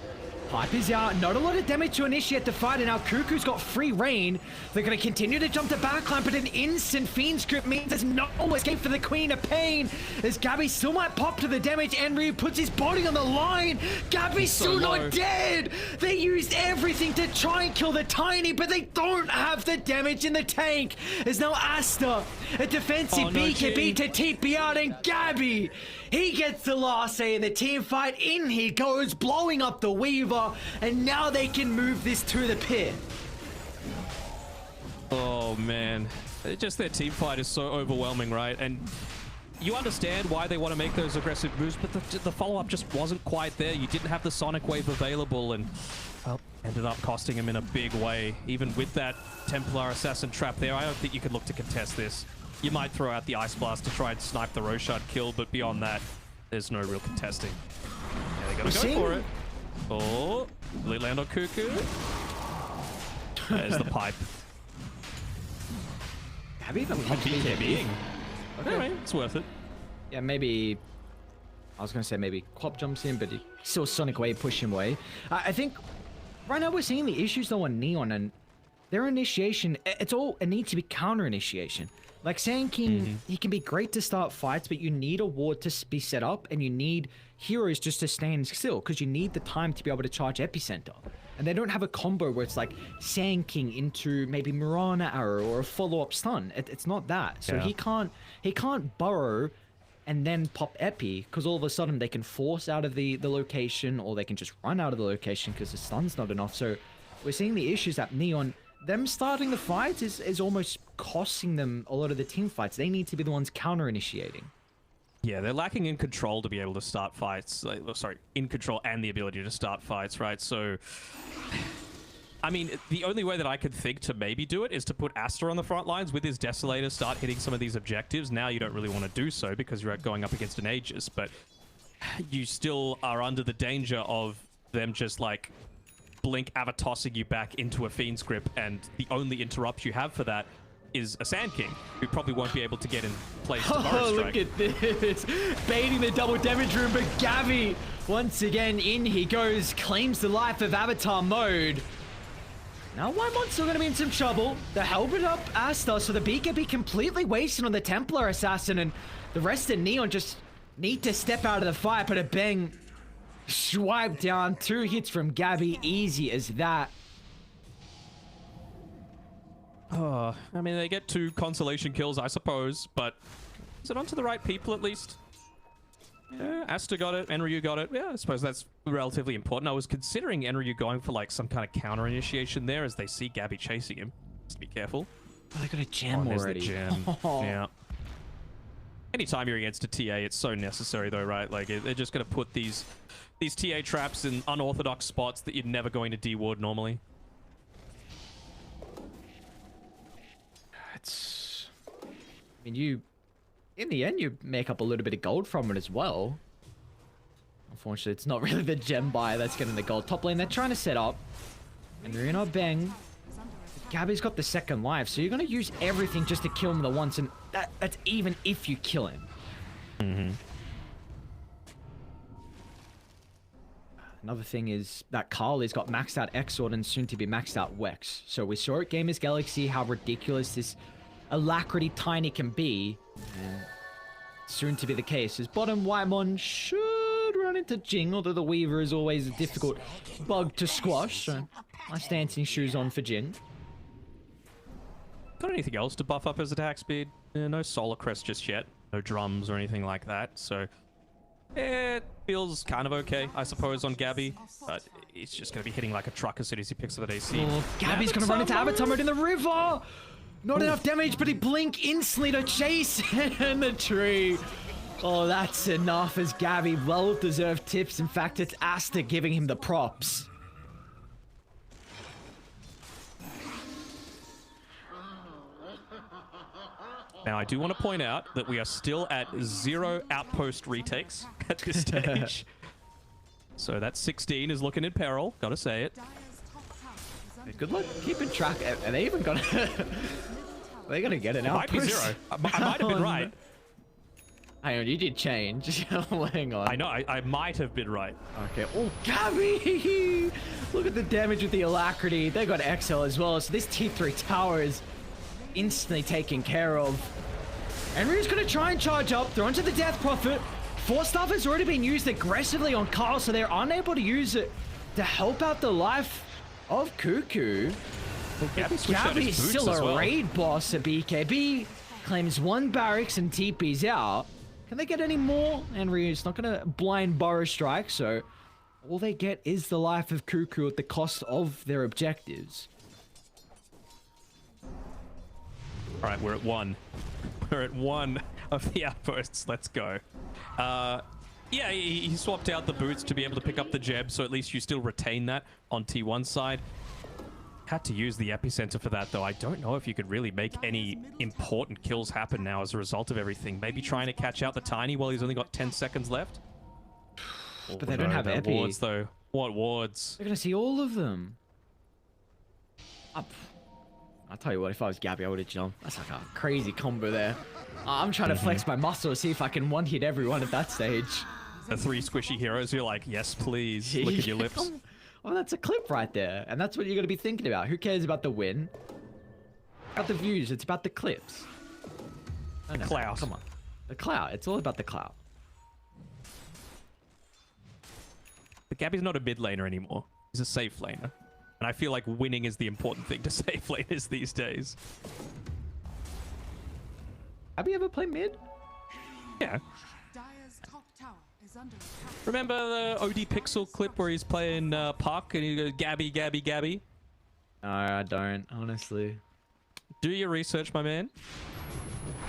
F: Pipe is out, not a lot of damage to initiate the fight, and now Cuckoo's got free reign. They're going to continue to jump the backline, but an instant Fiend Script means there's no escape for the Queen of Pain, as Gabby still might pop to the damage, and Ryu puts his body on the line. Gabby's still not dead! They used everything to try and kill the Tiny, but they don't have the damage in the tank, as now Asta, a defensive BKB to TP out, and Gabby, he gets the last say in the team fight. In he goes, blowing up the Weaver, and now they can move this to the pit.
E: Oh, man. Just their team fight is so overwhelming, right? And you understand why they want to make those aggressive moves, but the follow-up just wasn't quite there. You didn't have the Sonic Wave available, and Well, ended up costing him in a big way. Even with that Templar Assassin trap there, I don't think you could look to contest this. You might throw out the Ice Blast to try and snipe the Roshard kill, but beyond that, there's no real contesting. Yeah, they gotta go for it. Oh, will it land on Cuckoo? There's the pipe.
F: Have you even
E: BKBing? Okay, right, it's worth it.
F: Yeah, maybe. I was gonna say maybe Quap jumps in, but he still Sonic Wave, push him away. I think right now we're seeing the issues though on Neon, and their initiation. It needs to be counter initiation. Like Sand King, he can be great to start fights, but you need a ward to be set up, and you need heroes just to stand still, because you need the time to be able to charge Epicenter. And they don't have a combo where it's like Sand King into maybe Mirana Arrow or a follow-up stun. It's not that. So he can't burrow and then pop Epi, because all of a sudden they can force out of the location, or they can just run out of the location because the stun's not enough. So we're seeing the issues at Neon. Them starting the fights is almost costing them a lot of the team fights. They need to be the ones counter-initiating.
E: Yeah, they're lacking in control to be able to start fights. In control and the ability to start fights, right? So, I mean, the only way that I could think to maybe do it is to put Aster on the front lines with his Desolator, start hitting some of these objectives. Now you don't really want to do so because you're going up against an Aegis, but you still are under the danger of them just like blink tossing you back into a Fiend's Grip, and the only interrupt you have for that is a Sand King, who probably won't be able to get in place to Burrow Strike.
F: Look at this. Baiting the double damage room, but Gabby, once again, in he goes, claims the life of Avatar mode. Now Whitemon's still going to be in some trouble. The helmet up Asta, so the BKB completely wasted on the Templar Assassin, and the rest of Neon just need to step out of the fight, but a bang swipe down. 2 hits from Gabby, easy as that.
E: Oh, I mean, they get 2 consolation kills, I suppose, but is it onto the right people at least? Yeah, Asta got it, Enryu got it. Yeah, I suppose that's relatively important. I was considering Enryu going for like some kind of counter initiation there as they see Gabby chasing him. Just be careful.
F: Oh, they got a gem already.
E: The gem. Yeah. Anytime you're against a TA, it's so necessary though, right? Like, they're just going to put these TA traps in unorthodox spots that you're never going to deward normally.
F: I mean, in the end, you make up a little bit of gold from it as well. Unfortunately, it's not really the gem buy that's getting the gold. Top lane, they're trying to set up. And Runa bang. Gabby's got the second life, so you're going to use everything just to kill him the once, and that's even if you kill him. Another thing is that Carly's got maxed out Exort and soon to be maxed out Wex. So we saw at Gamers Galaxy how ridiculous this Alacrity Tiny can be. And soon to be the case. His bottom Whitemon should run into Jing, although the Weaver is always a difficult bug to squash. So nice dancing shoes on for Jing.
E: Got anything else to buff up his attack speed? No Solar Crest just yet. No drums or anything like that. So it feels kind of okay, I suppose, on Gabby. But he's just going to be hitting like a truck as soon as he picks up that AC.
F: Oh, Gabby's going to run into Avatar mode in the river! Not enough damage, but he blink instantly to chase in the tree. Oh, that's enough as Gabby well-deserved tips. In fact, it's Asta giving him the props.
E: Now, I do want to point out that we are still at 0 outpost retakes at this stage. So that 16 is looking in peril, gotta say it.
F: Good luck keeping track. Are they even gonna... Are they gonna get it now?
E: Might be 0. I might have been right.
F: Hang on, you did change. Hang on.
E: I know, I might have been right.
F: Okay. Oh, Gabby! Look at the damage with the Alacrity. They got XL as well, so this T3 tower is instantly taken care of. Enryu's gonna try and charge up. They're onto the Death Prophet. Force Staff has already been used aggressively on Carl, so they're unable to use it to help out the life of Cuckoo.
E: Well,
F: Gabby's still a raid boss at BKB. Claims 1 barracks and TP's out. Can they get any more? Enryu's not gonna blind Burrow Strike, so all they get is the life of Cuckoo at the cost of their objectives.
E: All right, we're at 1. We're at 1 of the outposts. Let's go. Yeah, he swapped out the boots to be able to pick up the Jeb, so at least you still retain that on T1 side. Had to use the epicenter for that, though. I don't know if you could really make any important kills happen now as a result of everything. Maybe trying to catch out the Tiny while he's only got 10 seconds left.
F: But they don't have
E: their
F: epi.
E: wards, though. What wards?
F: They're gonna see all of them. Up. I'll tell you what, if I was Gabby, I would have jumped. That's like a crazy combo there. I'm trying to flex my muscle, see if I can one-hit everyone at that stage.
E: The 3 squishy heroes, you're like, yes, please. Look at your lips.
F: Well, that's a clip right there. And that's what you're going to be thinking about. Who cares about the win? About the views. It's about the clips. Oh, no.
E: Clout.
F: Come on. The clout. It's all about the clout.
E: But Gabby's not a mid laner anymore. He's a safe laner. And I feel like winning is the important thing to safe laners these days.
F: Have you ever played mid?
E: Yeah.
D: Dire's top tower is under attack.
E: Remember the OD Pixel clip where he's playing Puck and he goes, Gabby, Gabby, Gabby?
F: No, I don't, honestly.
E: Do your research, my man.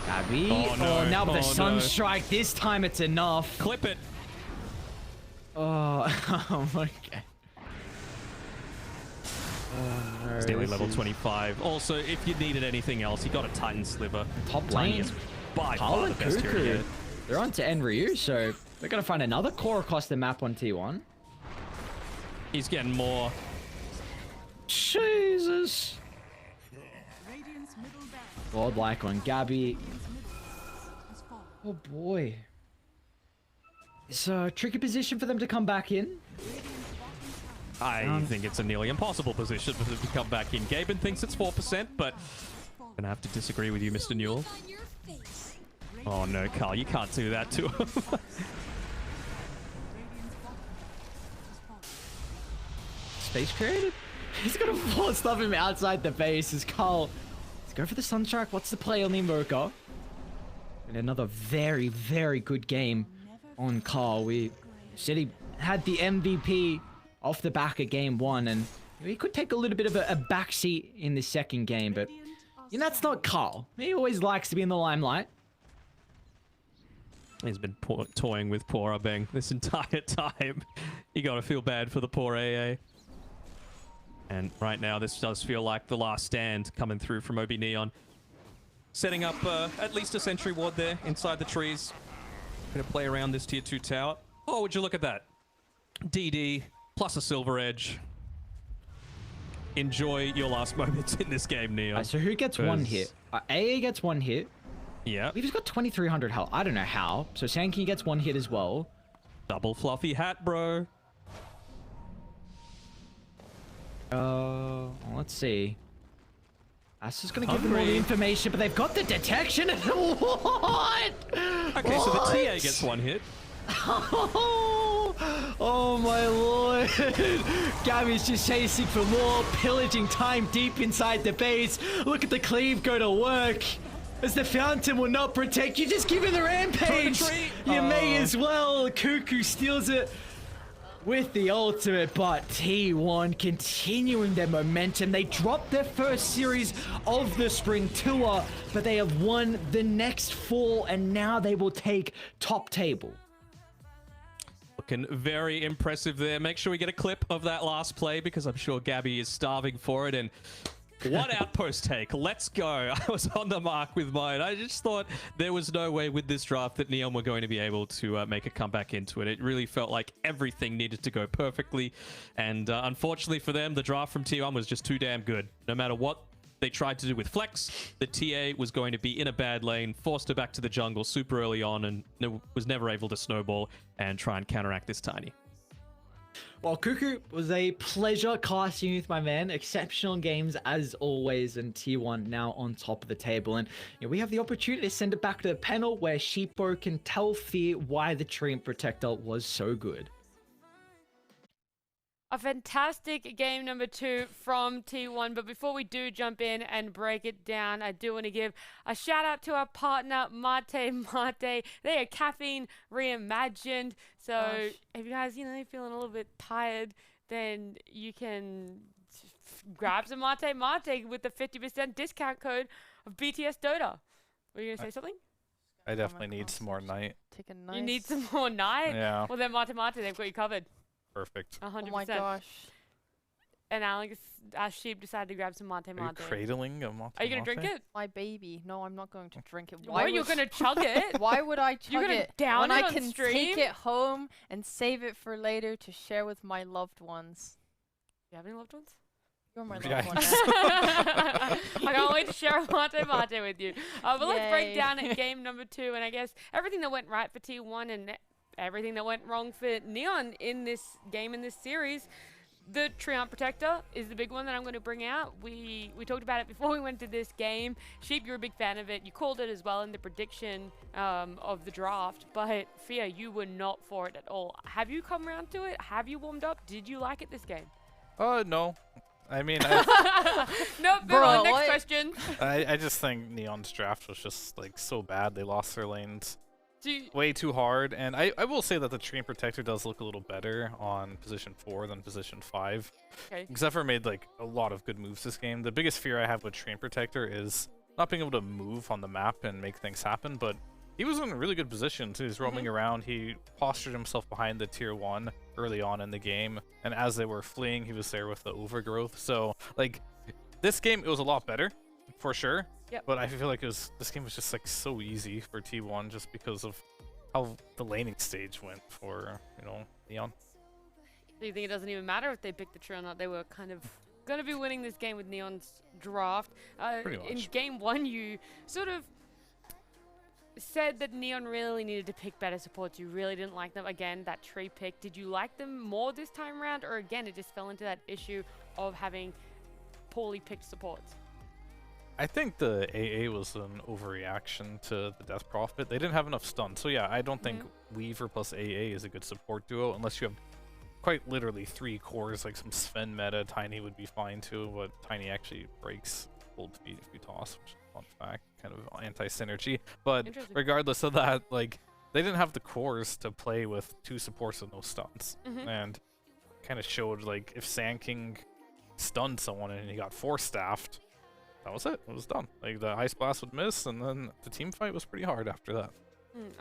F: Gabby?
E: Oh, no.
F: Now with the
E: Oh,
F: sun
E: no.
F: strike, this time it's enough.
E: Clip it.
F: Oh, oh my god. Oh, no,
E: Stealing
F: this
E: level
F: is-
E: 25. Also, if you needed anything else, you got a Titan Sliver.
F: Top
E: Tiny
F: lane.
E: is by
F: Carl
E: far the
F: and
E: best hero
F: Cuckoo.
E: yet.
F: They're on to Enryu, so they're going to find another core across the map on T1.
E: He's getting more.
F: Jesus.
D: Radiant's middle barracks.
F: Godlike on Gabby.
D: Radiant's middle barracks has fallen.
F: Oh boy. It's a tricky position for them to come back in.
E: I think it's a nearly impossible position for them to come back in. Gaben thinks it's 4%, but I'm gonna have to disagree with you, Mr. Newell. Oh no, Carl, you can't do that to him.
D: Radiant's bottom has fallen.
F: Space created. He's gonna force stuff him outside the base as Carl. Let's go for the Sunstrike. What's the play on the Invoker? And another very, very good game on Carl. We said he had the MVP off the back of game 1, and he could take a little bit of a backseat in the second game, but you know, that's not Carl. He always likes to be in the limelight.
E: He's been toying with poor Abeng this entire time. You gotta feel bad for the poor AA. And right now, this does feel like the last stand coming through from OB Neon. Setting up at least a sentry ward there inside the trees. Gonna play around this tier 2 tower. Oh, would you look at that? DD plus a Silver Edge. Enjoy your last moments in this game, Neon.
F: So who gets one hit? AA gets one hit.
E: Yeah.
F: We've just got 2,300 health. I don't know how. So Sankey gets one hit as well.
E: Double fluffy hat, bro.
F: Let's see. That's just gonna give them all the information, but they've got the detection. What?
E: Okay, so the TA gets one hit.
F: Oh my lord. Gabby's just chasing for more, pillaging time deep inside the base. Look at the cleave go to work. As the fountain will not protect you, just give him the rampage. You may as well. Cuckoo steals it with the ultimate, but T1 continuing their momentum. They dropped their first series of the spring tour, but they have won the next 4, and now they will take top table.
E: Looking very impressive there. Make sure we get a clip of that last play because I'm sure Gabby is starving for it. And what outpost take? Let's go. I was on the mark with mine. I just thought there was no way with this draft that Neon were going to be able to make a comeback into it. It really felt like everything needed to go perfectly. And unfortunately for them, the draft from T1 was just too damn good. No matter what they tried to do with Flex, the TA was going to be in a bad lane, forced her back to the jungle super early on, and was never able to snowball and try and counteract this Tiny.
F: Well, Cuckoo, was a pleasure casting with my man. Exceptional games as always, and T1 now on top of the table. And you know, we have the opportunity to send it back to the panel where Sheepo can tell Fear why the Treant Protector was so good.
A: A fantastic game number 2 from T1. But before we do jump in and break it down, I do want to give a shout out to our partner, Mate Mate. They are caffeine reimagined. So if you guys, you're feeling a little bit tired, then you can grab some Mate Mate with the 50% discount code of BTS Dota. Were you going to say something?
B: I definitely need
C: gosh,
B: some more
C: just
B: night.
C: Take a nice.
A: You need some more night?
B: Yeah,
A: Well, then Mate, they've got you covered.
B: perfect.
A: 100%.
C: Oh my gosh.
A: And Alex, Sheep decided to grab some Mate.
B: Are you cradling a mate?
A: Are you going to drink it?
C: My baby. No, I'm not going to drink it.
A: Why are you
C: would-
A: going to chug it?
C: Why would I chug
A: You're gonna
C: it
A: down
C: when
A: it
C: I
A: on
C: can
A: stream?
C: take it home and save it for later to share with my loved ones?
A: Do you have any loved ones?
C: You're my
B: Yeah.
C: loved one.
A: I can't wait to share a Mate with you. But let's break
C: Yay.
A: down at game number 2. And I guess everything that went right for T1 and everything that went wrong for Neon in this game, in this series. The Treant Protector is the big one that I'm going to bring out. We talked about it before we went to this game. Sheep, you're a big fan of it. You called it as well in the prediction of the draft. But Fia, you were not for it at all. Have you come around to it? Have you warmed up? Did you like it this game?
B: No. I mean,
A: Nope. Move
C: Bro,
A: on. Next
C: what?
A: question.
B: I just think Neon's draft was just like so bad. They lost their lanes
A: Do you,
B: way too hard, and I will say that the Treant Protector does look a little better on position 4 than position 5.
A: okay.
B: Zephyr made like a lot of good moves this game. The biggest fear I have with Treant Protector is not being able to move on the map and make things happen, but he was in a really good position too. He's roaming around. He postured himself behind the tier 1 early on in the game, and as they were fleeing, he was there with the overgrowth. So like this game, it was a lot better for sure.
A: Yep.
B: But I feel like this game was just like so easy for T1 just because of how the laning stage went for, Neon.
A: Do you think it doesn't even matter if they pick the tree or not? They were kind of going to be winning this game with Neon's draft.
B: Pretty
A: In
B: much.
A: game 1, you sort of said that Neon really needed to pick better supports. You really didn't like them. Again, that tree pick. Did you like them more this time around? Or again, it just fell into that issue of having poorly picked supports?
B: I think the AA was an overreaction to the Death Prophet. They didn't have enough stun. So yeah, I don't think Weaver plus AA is a good support duo unless you have quite literally 3 cores, like some Sven meta. Tiny would be fine too, but Tiny actually breaks hold speed if you toss, which is a fun fact, kind of anti-synergy. But
A: Interesting.
B: regardless of that, like they didn't have the cores to play with 2 supports with no stuns. And kind of showed like if Sand King stunned someone and he got 4-staffed, that was it. It was done. Like the Ice Blast would miss, and then the team fight was pretty hard after that.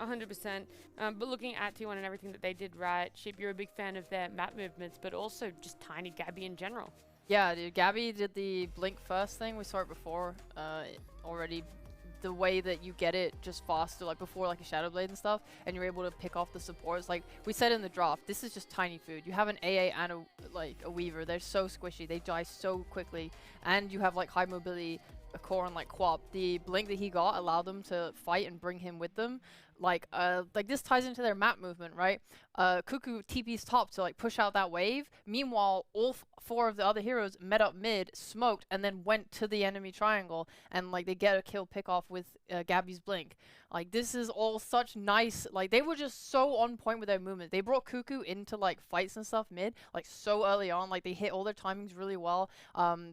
A: 100%. But looking at T1 and everything that they did right, Sheep, you're a big fan of their map movements, but also just Tiny Gabby in general.
C: Yeah, dude. Gabby did the blink first thing. We saw it before already. The way that you get it just faster, like before like a Shadow Blade and stuff, and you're able to pick off the supports. Like we said in the draft, this is just tiny food. You have an AA and a Weaver. They're so squishy. They die so quickly. And you have like high mobility, a core and like Quap. The blink that he got allowed them to fight and bring him with them. Like this ties into their map movement, right? Cuckoo TP's top to like push out that wave. Meanwhile, all 4 of the other heroes met up mid, smoked, and then went to the enemy triangle, and like they get a kill pick off with Gabby's blink. Like this is all such nice. Like they were just so on point with their movement. They brought Cuckoo into like fights and stuff mid, like so early on. Like they hit all their timings really well.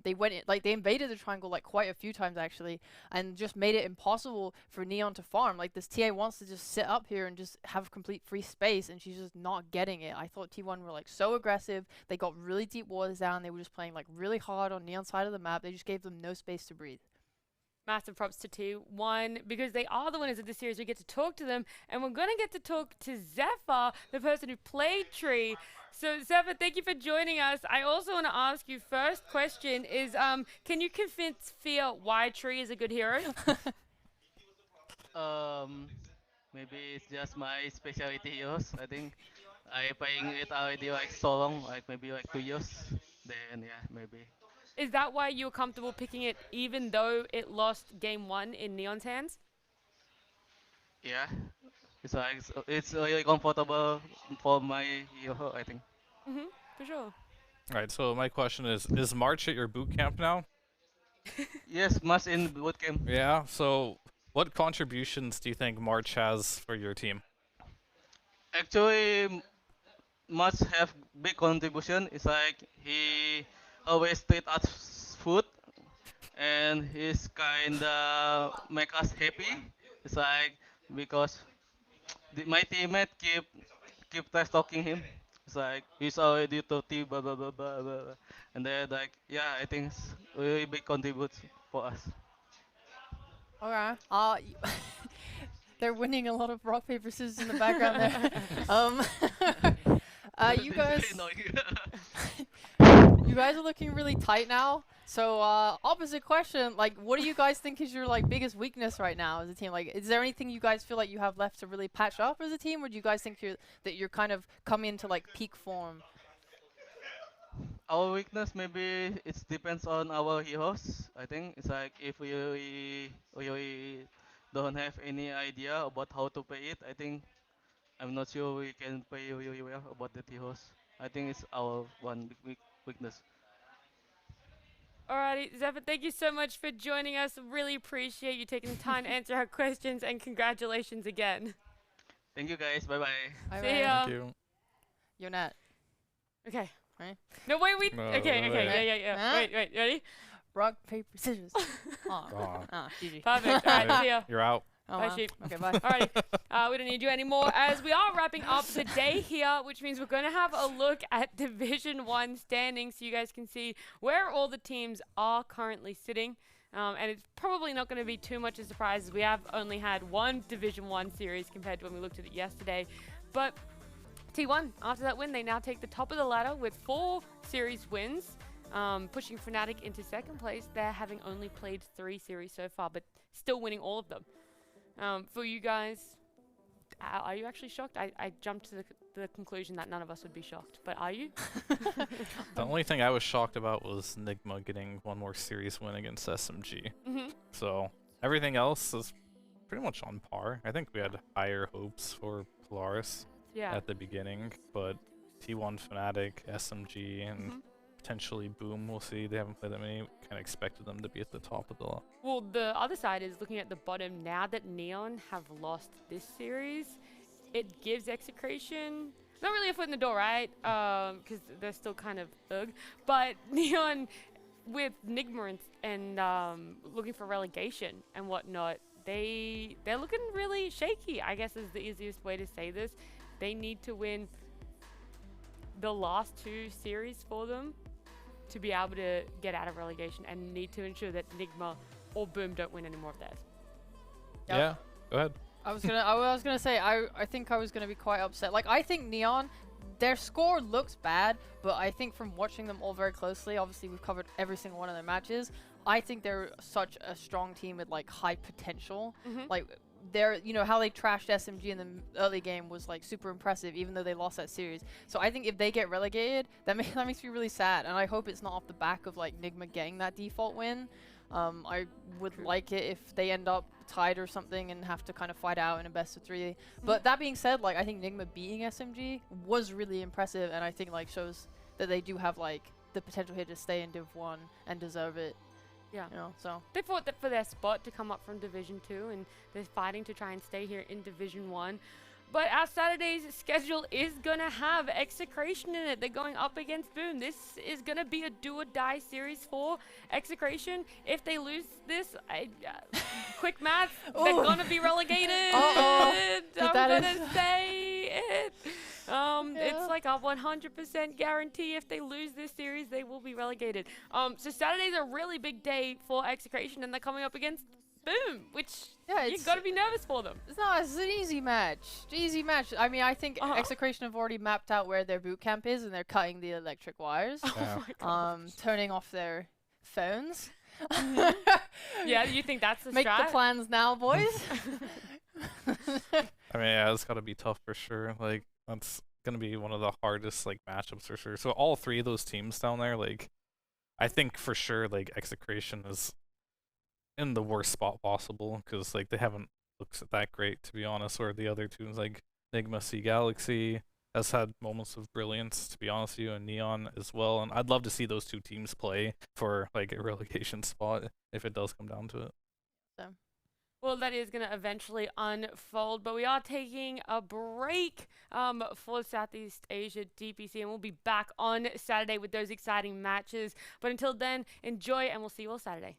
C: They went in, like they invaded the triangle like quite a few times actually, and just made it impossible for Neon to farm. Like this TA wants to just sit up here and just have complete free space, and she's just not getting it. I thought T1 were like so aggressive. They got really deep waters down. They were just playing like really hard on Neon's side of the map. They just gave them no space to breathe.
A: Massive props to T1 because they are the winners of this series. We get to talk to them, and we're going to get to talk to Zephyr, the person who played Tree. So Zephyr, thank you for joining us. I also want to ask you, first question is, can you convince Fia why Tree is a good hero?
G: Maybe it's just my specialty heroes. I think I playing it already like so long, like maybe like 2 years. Then yeah, maybe.
A: Is that why you were comfortable picking it even though it lost game 1 in Neon's hands?
G: Yeah, it's really comfortable for my hero. I think.
A: For sure.
B: Alright, so my question is March at your boot camp now?
G: Yes, much in bootcamp.
B: Yeah, so what contributions do you think March has for your team?
G: Actually, must have big contribution. It's like he always treat us food, and he's kinda make us happy. It's like because my teammate keep trash talking him. It's like he's already 30 blah blah blah blah blah, and then like yeah, I think it's really big contribute for us.
C: Okay. They're winning a lot of rock paper scissors in the background there. You guys,
G: Very annoying.
C: you guys are looking really tight now. So opposite question, like, what do you guys think is your like biggest weakness right now as a team? Like, is there anything you guys feel like you have left to really patch up as a team, or do you guys think that you're kind of coming into like peak form?
G: Our weakness maybe it depends on our heroes. I think it's like if we don't have any idea about how to play it, I think I'm not sure we can play really well about the heroes. I think it's our one big weakness.
A: Alrighty, Zephyr, thank you so much for joining us. Really appreciate you taking the time to answer our questions, and congratulations again.
G: Thank you guys. Bye bye.
C: Bye
A: See
C: bye.
A: ya.
B: Thank you.
C: You're not.
A: Okay.
C: Right.
A: No, wait.
B: No,
A: Okay,
B: wait.
A: yeah.
C: Huh?
A: Wait, ready?
C: Rock paper scissors. Oh,
B: Aw.
C: GG.
A: Perfect. Alright, see ya.
B: You're out.
C: Oh,
A: Bye,
C: wow.
A: sheep.
C: Okay, bye.
A: Alrighty, we don't need you anymore, as we are wrapping up the day here, which means we're going to have a look at Division 1 standings so you guys can see where all the teams are currently sitting. And it's probably not going to be too much of a surprise, as we have only had one Division 1 series compared to when we looked at it yesterday. But T1, after that win, they now take the top of the ladder with 4 series wins, pushing Fnatic into second place. They're having only played 3 series so far, but still winning all of them. For you guys, are you actually shocked? I jumped to the conclusion that none of us would be shocked, but are you?
B: The only thing I was shocked about was Nigma getting one more series win against SMG. So everything else is pretty much on par. I think we had higher hopes for Polaris
A: Yeah.
B: at the beginning, but T1, Fnatic, SMG, and potentially Boom, we'll see. They haven't played that many. Kind of expected them to be at the top of the lot.
A: Well, the other side is looking at the bottom. Now that Neon have lost this series, it gives Execration not really a foot in the door, right? Because they're still kind of ugh. But Neon, with Nigma and looking for relegation and whatnot, they're looking really shaky, I guess is the easiest way to say this. They need to win the last 2 series for them to be able to get out of relegation, and need to ensure that Nigma or Boom don't win any more of theirs.
C: Yep.
B: Yeah, go ahead.
C: I was gonna say I think I was gonna be quite upset. Like, I think Neon, their score looks bad, but I think from watching them all very closely, obviously we've covered every single one of their matches, I think they're such a strong team with like high potential. Like, they're, you know, how they trashed SMG in the early game was like super impressive, even though they lost that series. So I think if they get relegated, that makes me really sad, and I hope it's not off the back of like Nigma getting that default win. I would like it if they end up tied or something and have to kind of fight out in a best of 3. But that being said, like, I think Nigma beating SMG was really impressive, and I think like shows that they do have like the potential here to stay in Div 1 and deserve it.
A: Yeah.
C: You know, so
A: They fought for their spot to come up from Division 2, and they're fighting to try and stay here in Division 1. But our Saturday's schedule is going to have Execration in it. They're going up against Boom. This is going to be a do-or-die series for Execration. If they lose this, quick math, they're going to be relegated. I'm going to say it. It's like a 100% guarantee. If they lose this series, they will be relegated. So Saturday's a really big day for Execration, and they're coming up against Boom, which you've got to be nervous for them.
C: it's an easy match. Easy match. I mean, I think Execration have already mapped out where their boot camp is, and they're cutting the electric wires. Turning off their phones.
A: Yeah, you think that's the
C: Make
A: strat?
C: the plans now, boys.
B: I mean, yeah, it's got to be tough for sure. Like, that's going to be one of the hardest, like, matchups for sure. So all 3 of those teams down there, like, I think for sure, like, Execration is in the worst spot possible, because, like, they haven't looked that great, to be honest, where the other teams, like, Nigma Sea Galaxy has had moments of brilliance, to be honest with you, and Neon as well. And I'd love to see those 2 teams play for, like, a relegation spot if it does come down to it.
A: Well, that is going to eventually unfold, but we are taking a break for Southeast Asia DPC, and we'll be back on Saturday with those exciting matches. But until then, enjoy, and we'll see you all Saturday.